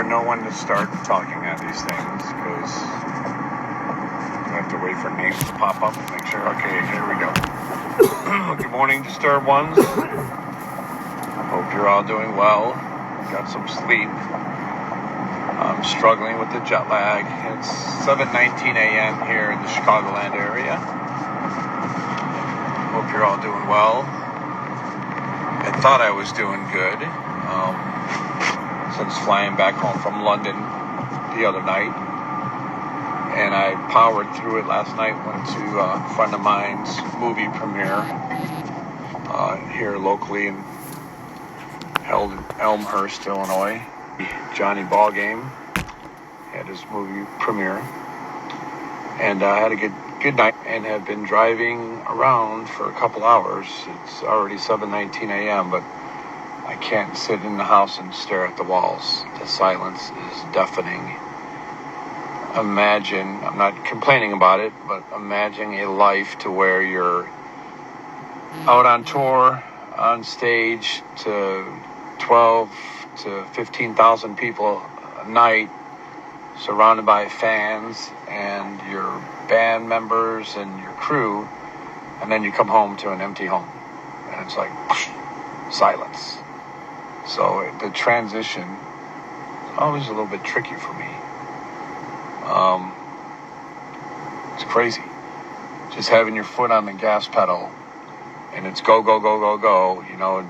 know when to start talking at these things because I have to wait for names to pop up and make sure. Okay, here we go. Good morning, Disturbed Ones. Hope you're all doing well. Got some sleep. I'm struggling with the jet lag. It's 7:19 a.m. here in the Chicagoland area. Hope you're all doing well. I thought I was doing good since flying back home from London the other night. And I powered through it last night. Went to a friend of mine's movie premiere here locally in held in Elmhurst, Illinois. Johnny Ballgame had his movie premiere, and I had a good night and have been driving around for a couple hours. It's already 7:19 a.m., but I can't sit in the house and stare at the walls. The silence is deafening. Imagine, I'm not complaining about it, but imagine a life to where you're out on tour, on stage to 12 to 15,000 people a night, surrounded by fans and your band members and your crew, and then you come home to an empty home, and it's like silence. So the transition is always a little bit tricky for me. It's crazy. Just having your foot on the gas pedal, and it's go, go, go, go, go,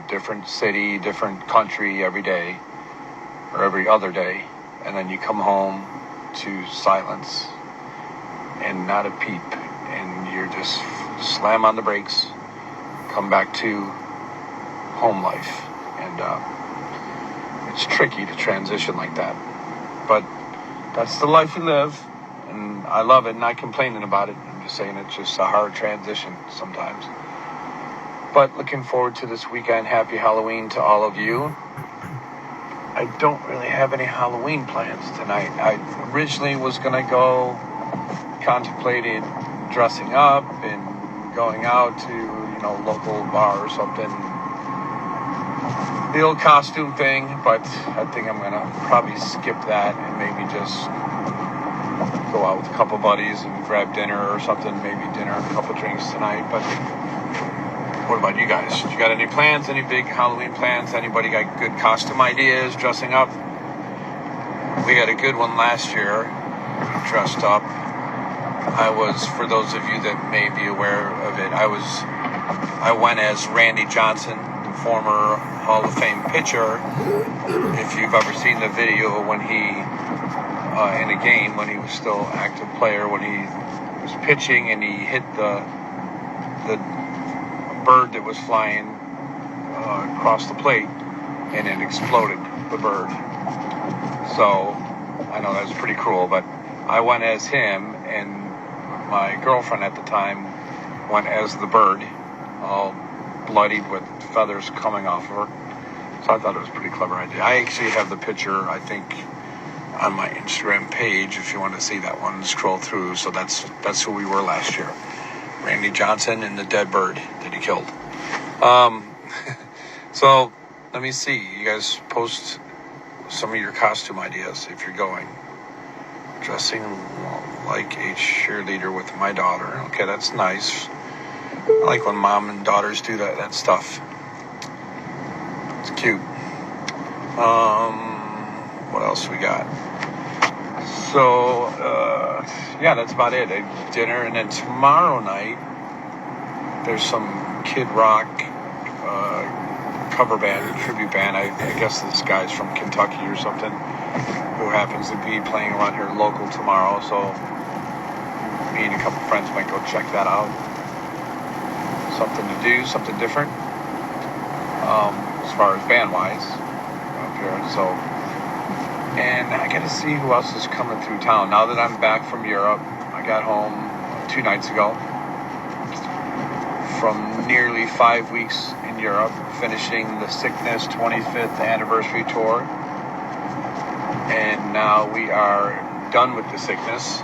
different city, different country every day, or every other day, and then you come home to silence and not a peep, and you're just slam on the brakes, come back to home life, and it's tricky to transition like that, but that's the life we live, and I love it, not complaining about it. I'm just saying it's just a hard transition sometimes. But looking forward to this weekend. Happy Halloween to all of you. I don't really have any Halloween plans tonight. I originally was going to go, contemplated dressing up and going out to, local bar or something. The old costume thing, but I think I'm going to probably skip that and maybe just go out with a couple buddies and grab dinner or something, maybe dinner and a couple drinks tonight. But what about you guys? You got any plans? Any big Halloween plans? Anybody got good costume ideas, dressing up? We had a good one last year, dressed up. I was, for those of you that may be aware of it, I went as Randy Johnson, the former Hall of Fame pitcher. If you've ever seen the video when he, in a game, when he was still an active player, when he was pitching and he hit the bird that was flying across the plate, and it exploded, the bird. So I know that's pretty cruel, but I went as him, and my girlfriend at the time went as the bird, all bloodied with feathers coming off of her. So I thought it was a pretty clever idea. I actually have the picture, I think, on my Instagram page if you want to see that one, scroll through. So that's who we were last year. Randy Johnson and the dead bird that he killed. So let me see. You guys post some of your costume ideas if you're going. Dressing like a cheerleader with my daughter. Okay, that's nice. I like when mom and daughters do that stuff. It's cute. What else we got? So, yeah, that's about it. Dinner, and then tomorrow night, there's some Kid Rock cover band, tribute band. I guess this guy's from Kentucky or something, who happens to be playing around here local tomorrow. So, me and a couple friends might go check that out. Something to do, something different, as far as band-wise up here. So, and I got to see who else is coming through town. Now that I'm back from Europe, I got home 2 nights ago from nearly 5 weeks in Europe, finishing the Sickness 25th anniversary tour. And now we are done with the Sickness,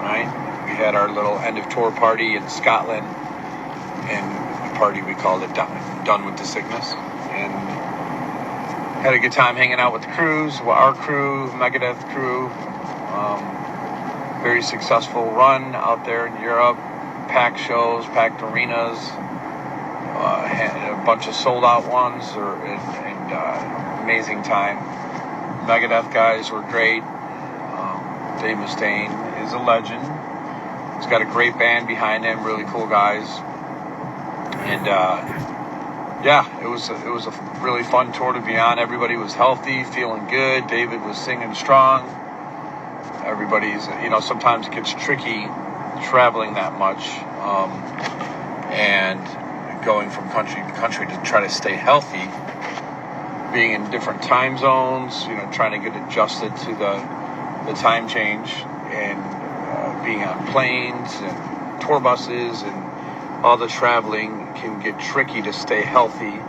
right? We had our little end of tour party in Scotland, and the party we called it Done with the Sickness. And Had a good time hanging out with the crews, our crew, Megadeth crew. Very successful run out there in Europe. Packed shows, packed arenas, had a bunch of sold out ones, and amazing time. Megadeth guys were great. Dave Mustaine is a legend. He's got a great band behind him, really cool guys. And yeah, it was a really fun tour to be on. Everybody was healthy, feeling good. David was singing strong. Everybody's, sometimes it gets tricky traveling that much and going from country to country to try to stay healthy, being in different time zones, trying to get adjusted to the time change, and being on planes and tour buses and all the traveling can get tricky to stay healthy.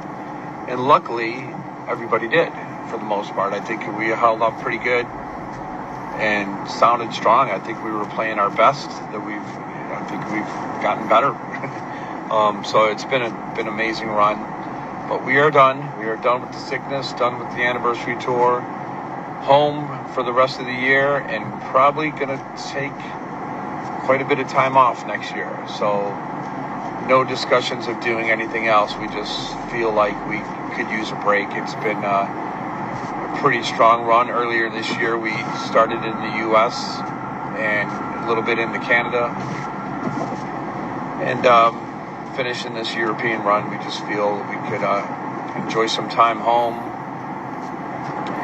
And luckily, everybody did for the most part. I think we held up pretty good and sounded strong. I think we were playing our best. I think we've gotten better. So it's been an amazing run. But we are done. We are done with the sickness, done with the anniversary tour. Home for the rest of the year, and probably going to take quite a bit of time off next year. So no discussions of doing anything else. We just feel like we could use a break. It's been a pretty strong run. Earlier this year, we started in the U.S. and a little bit into Canada, and finishing this European run. We just feel we could enjoy some time home,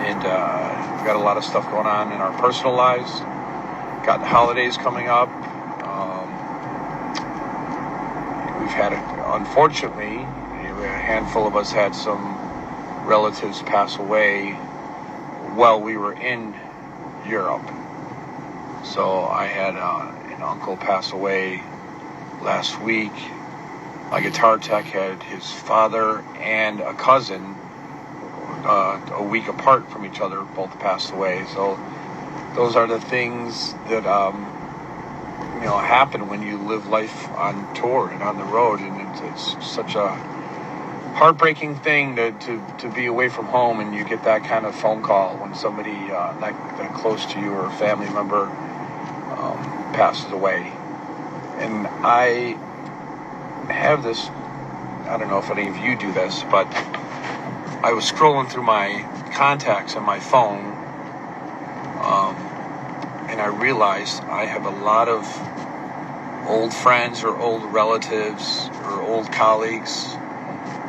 and we've got a lot of stuff going on in our personal lives. Got the holidays coming up. We've had, unfortunately, a handful of us had some relatives pass away while we were in Europe. So I had an uncle pass away last week. My guitar tech had his father and a cousin a week apart from each other, both passed away. So those are the things that happen when you live life on tour and on the road, and it's such a heartbreaking thing to be away from home, and you get that kind of phone call when somebody that close to you or a family member passes away. And I have this, I don't know if any of you do this, but I was scrolling through my contacts on my phone, and I realized I have a lot of old friends or old relatives or old colleagues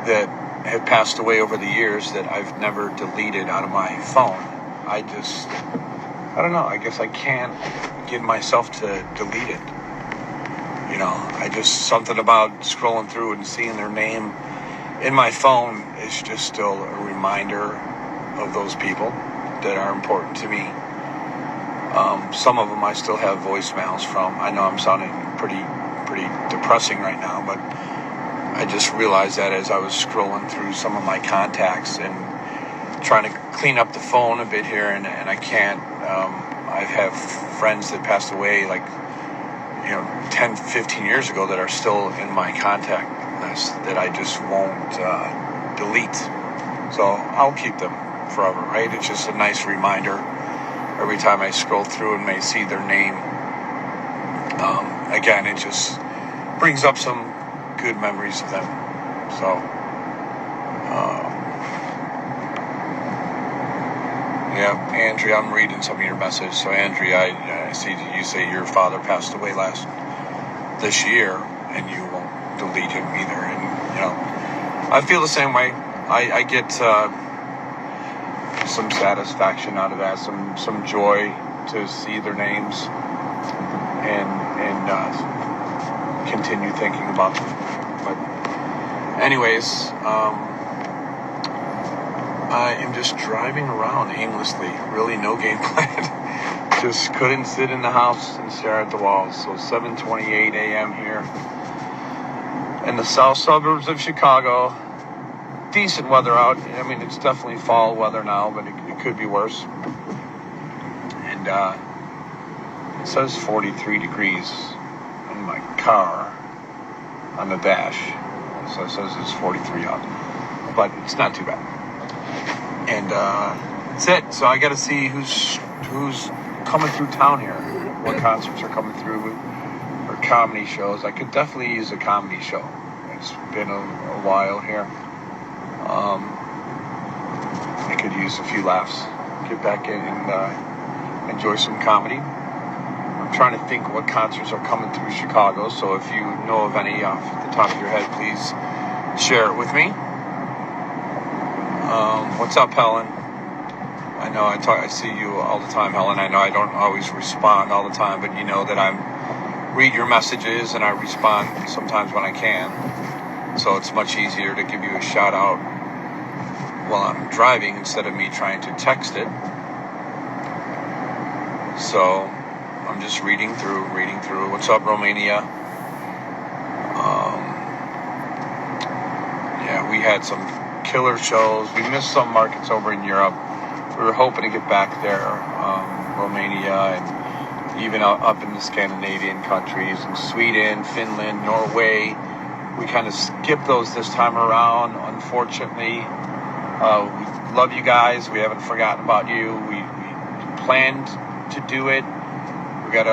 that have passed away over the years that I've never deleted out of my phone. I don't know, I guess I can't get myself to delete it. Something about scrolling through and seeing their name in my phone is just still a reminder of those people that are important to me. Some of them I still have voicemails from. I know I'm sounding pretty depressing right now, but I just realized that as I was scrolling through some of my contacts and trying to clean up the phone a bit here, and I can't. I have friends that passed away 10, 15 years ago that are still in my contact list that I just won't delete. So I'll keep them forever, right? It's just a nice reminder every time I scroll through and may see their name. Again, it just brings up some good memories of them. So, yeah, Andrea, I'm reading some of your messages. So, Andrea, I see you say your father passed away this year, and you won't delete him either. And I feel the same way. I get some satisfaction out of that, some joy to see their names and continue thinking about them. But anyways, I am just driving around aimlessly, really no game plan. Just couldn't sit in the house and stare at the walls. So 7:28 a.m. here in the south suburbs of Chicago. Decent weather out. I mean, it's definitely fall weather now, but it could be worse. And it says 43 degrees in my car on the dash. So it says it's 43 out, but it's not too bad. And And that's it. So I got to see who's coming through town here. What concerts are coming through, or comedy shows. I could definitely use a comedy show. It's been a while here. I could use a few laughs. Get back in and enjoy some comedy. I'm trying to think what concerts are coming through Chicago. So if you know of any off the top of your head, please share it with me. What's up, Helen? I know I see you all the time, Helen. I know I don't always respond all the time, but you know that I read your messages and I respond sometimes when I can. So it's much easier to give you a shout out while I'm driving instead of me trying to text it. So I'm just reading through. What's up, Romania? Yeah, we had some killer shows. We missed some markets over in Europe. We were hoping to get back there, Romania, and even up in the Scandinavian countries, and Sweden, Finland, Norway. We kind of skipped those this time around, unfortunately. We love you guys. We haven't forgotten about you. We planned to do it. We got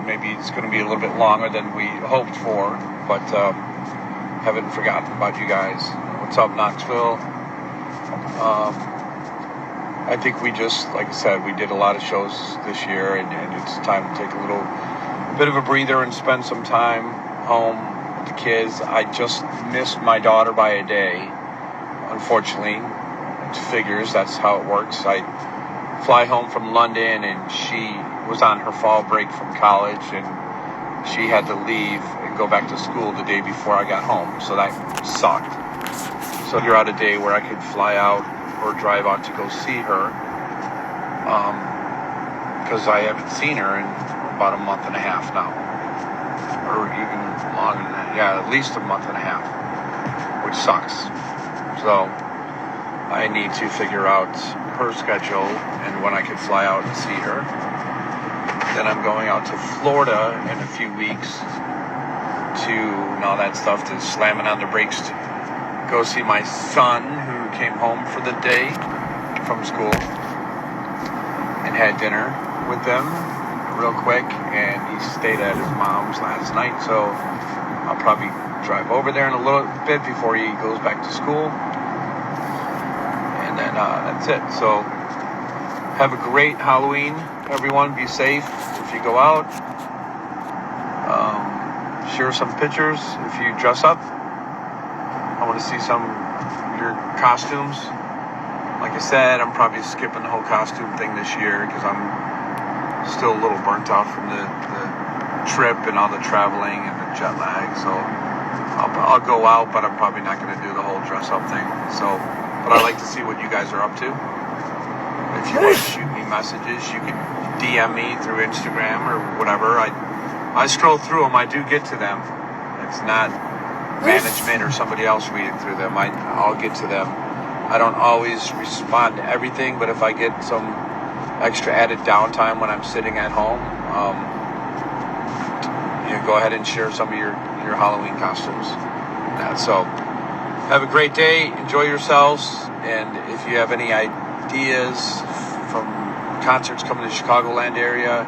maybe it's going to be a little bit longer than we hoped for, but haven't forgotten about you guys. What's up, Knoxville? I think we just, like I said, we did a lot of shows this year, and it's time to take a little bit of a breather and spend some time home with the kids. I just missed my daughter by a day, unfortunately. It figures that's how it works. I fly home from London, and she was on her fall break from college, and she had to leave and go back to school the day before I got home, so that sucked. So you're out a day where I could fly out or drive out to go see her, because I haven't seen her in about a month and a half now, or even longer than that. Yeah, at least a month and a half, which sucks. So I need to figure out her schedule and when I can fly out and see her. Then I'm going out to Florida in a few weeks and all that stuff, to slamming on the brakes to go see my son, who came home for the day from school, and had dinner with them real quick, and he stayed at his mom's last night, so I'll probably drive over there in a little bit before he goes back to school, and then that's it. So have a great Halloween, everyone. Be safe if you go out. Share some pictures if you dress up. I want to see some of your costumes. Like I said, I'm probably skipping the whole costume thing this year because I'm still a little burnt out from the trip and all the traveling and the jet lag. So I'll go out, but I'm probably not going to do the whole dress up thing. So, but I like to see what you guys are up to. If you want to shoot me messages, you can DM me through Instagram or whatever. I scroll through them. I do get to them. It's not management or somebody else reading through them. I'll get to them. I don't always respond to everything, but if I get some extra added downtime when I'm sitting at home, go ahead and share some of your Halloween costumes. So have a great day. Enjoy yourselves. And if you have any ideas from concerts coming to the Chicagoland area,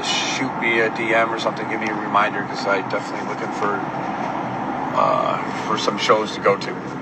shoot me a DM or something. Give me a reminder, because I'm definitely looking for some shows to go to.